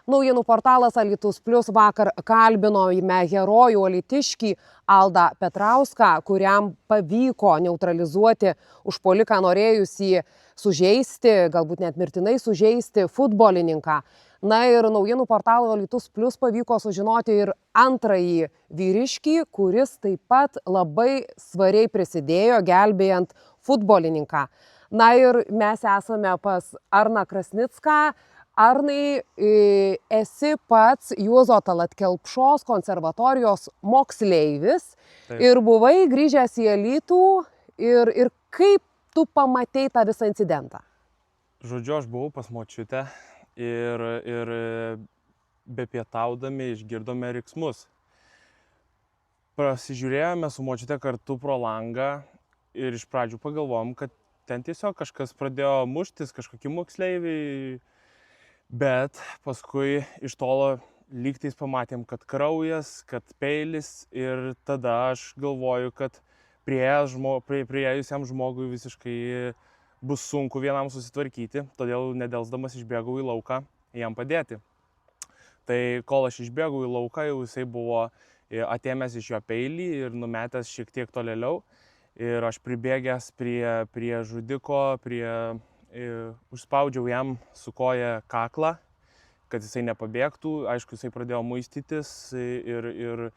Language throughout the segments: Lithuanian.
Naujienų portalas Alytus Plius vakar kalbinome herojų alytiškį Aldą Petrauską, kuriam pavyko neutralizuoti užpuoliką norėjusį sužeisti, galbūt net mirtinai sužeisti futbolininką. Na ir naujienų portalo Alytus Plius pavyko sužinoti ir antrąjį vyriškį, kuris taip pat labai svariai prisidėjo gelbėjant futbolininką. Na ir mes esame pas Arną Krasnicką. Arnai, esi pats Juozo Tallat Kelpšos konservatorijos moksleivis. Taip. Ir buvai grįžęs į Alytų ir kaip tu pamatei tą visą incidentą? Žodžiu, aš buvau pas močiutę ir bepietaudami išgirdome riksmus. Prasižiūrėjome su močiute kartu pro langą ir iš pradžių pagalvojom, kad ten tiesiog kažkas pradėjo muštis, kažkokie moksleiviai. Bet paskui iš tolo lygtais pamatėm, kad kraujas, kad peilis ir tada aš galvoju, kad priėjusiam žmogui visiškai bus sunku vienam susitvarkyti, todėl nedelsdamas išbėgau į lauką jam padėti. Tai kol aš išbėgau į lauką, jau jisai buvo atėmęs iš jo peilį ir numetęs šiek tiek tolėliau. Ir aš pribėgęs prie žudiko, užspaudžiau jam su koja kaklą, kad jisai nepabėgtų. Aišku, jisai pradėjo muistytis ir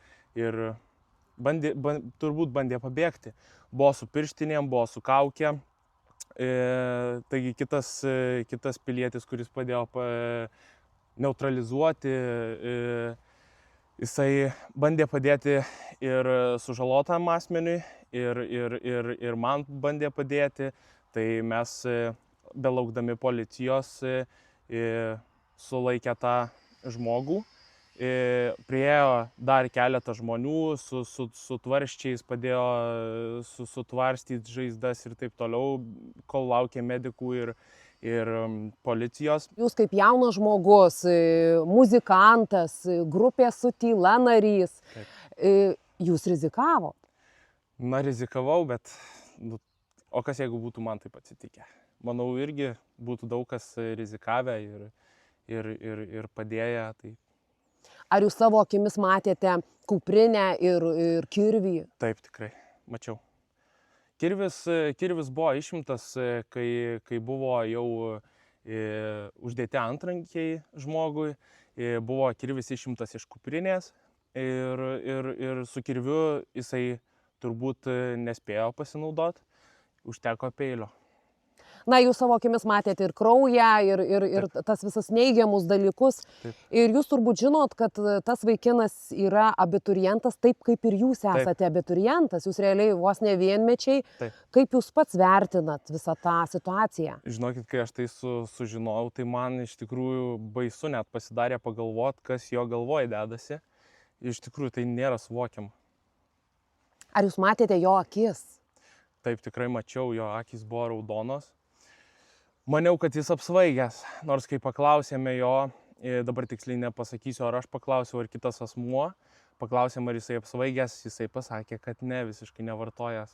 turbūt bandė pabėgti. Buvo su pirštinėm, buvo su kaukė. Taigi kitas pilietis, kuris padėjo neutralizuoti, jisai bandė padėti ir sužalotam asmeniui, ir man bandė padėti. Tai mes belaukdami policijos sulaikė tą žmogų. Priėjo dar keletą žmonių su tvarsčiais, padėjo sutvarstyti žaizdas ir taip toliau, kol laukė medikų ir policijos. Jūs kaip jaunas žmogus, muzikantas, grupės Sutyla narys, jūs rizikavot? Na, rizikavau, bet o kas jeigu būtų man taip atsitikę? Manau, irgi būtų daug kas rizikavę ir padėję. Tai... Ar jūs savo akimis matėte kuprinę ir kirvį? Taip, tikrai, mačiau. Kirvis buvo išimtas, kai buvo jau uždėti antrankiai žmogui, buvo kirvis išimtas iš kuprinės ir su kirviu jisai turbūt nespėjo pasinaudoti, užteko peilio. Na, jūs savo akimis matėte ir kraują, ir tas visas neigiamus dalykus. Taip. Ir jūs turbūt žinot, kad tas vaikinas yra abiturientas, taip kaip ir jūs esate abiturientas. Jūs realiai vos ne vienmečiai. Taip. Kaip jūs pats vertinat visą tą situaciją? Žinokit, kai aš tai sužinojau, tai man iš tikrųjų baisu net pasidarė pagalvot, kas jo galvoje dedasi. Iš tikrųjų tai nėra suvokiama. Ar jūs matėte jo akis? Taip, tikrai mačiau, jo akys buvo raudonos. Maniau, kad jis apsvaigęs, nors kai paklausėme jo, dabar tiksliai nepasakysiu, ar aš paklausiau, ar kitas asmuo, paklausėm, ar jisai apsvaigęs, jisai pasakė, kad ne, visiškai nevartojęs.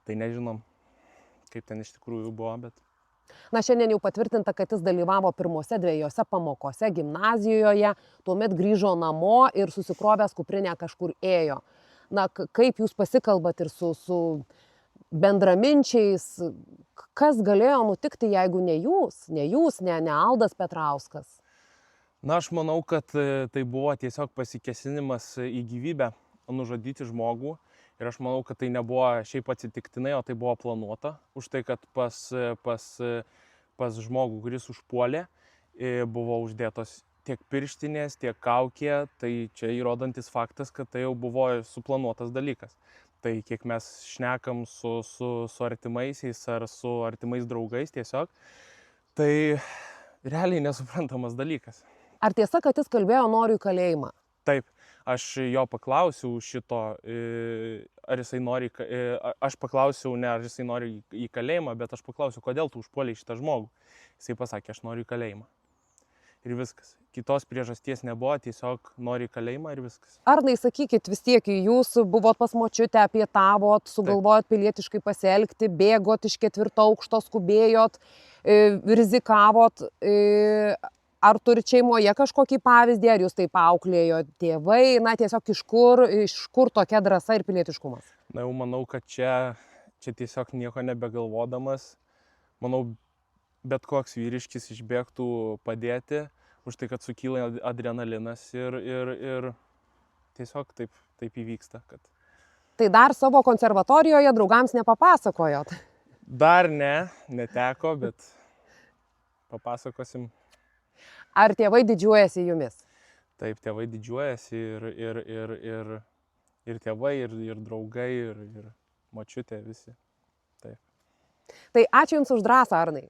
Tai nežinom, kaip ten iš tikrųjų buvo, bet... Na, šiandien jau patvirtinta, kad jis dalyvavo pirmose 2 pamokose gimnazijoje, tuomet grįžo namo ir susikrovęs kuprinę kažkur ėjo. Na, kaip jūs pasikalbat ir su bendraminčiais, kas galėjo nutikti, jeigu ne jūs, ne Aldas Petrauskas? Na, aš manau, kad tai buvo tiesiog pasikėsinimas į gyvybę, nužudyti žmogų. Ir aš manau, kad tai nebuvo šiaip atsitiktinai, o tai buvo planuota. Už tai, kad pas žmogų, kuris užpuolė, buvo uždėtos tiek pirštinės, tiek kaukė. Tai čia įrodantis faktas, kad tai jau buvo suplanuotas dalykas. Tai kiek mes šnekam su artimaisiais ar su artimais draugais tiesiog, tai realiai nesuprantamas dalykas. Ar tiesa, kad jis kalbėjo noriu į kalėjimą? Taip, aš jo paklausiau šito, aš paklausiau ne ar jisai nori į kalėjimą, bet aš paklausiau, kodėl tu užpuolei šitą žmogų. Jisai pasakė, aš noriu į kalėjimą. Ir viskas. Kitos priežasties nebuvo, tiesiog nori į kalėjimą ir viskas. Arnai, sakykit, vis tiek jūs buvot pas močiutę, pietavot, sugalvojot pilietiškai pasielgti, bėgot iš 4. aukšto, skubėjot, rizikavot. Ar turit šeimoje kažkokį pavyzdį, ar jūs taip auklėjo tėvai, na tiesiog iš kur tokia drąsa ir pilietiškumas? Na jau manau, kad čia tiesiog nieko nebegalvodamas, manau, bet koks vyriškis išbėgtų padėti, už tai, kad sukyla adrenalinas ir tiesiog taip įvyksta. Tai dar savo konservatorijoje draugams nepapasakojot? Dar neteko, bet papasakosim. Ar tėvai didžiuojasi jumis? Taip, tėvai didžiuojasi ir tėvai, ir draugai, ir močiutė visi. Taip. Tai ačiū Jums už drąsą, Arnai.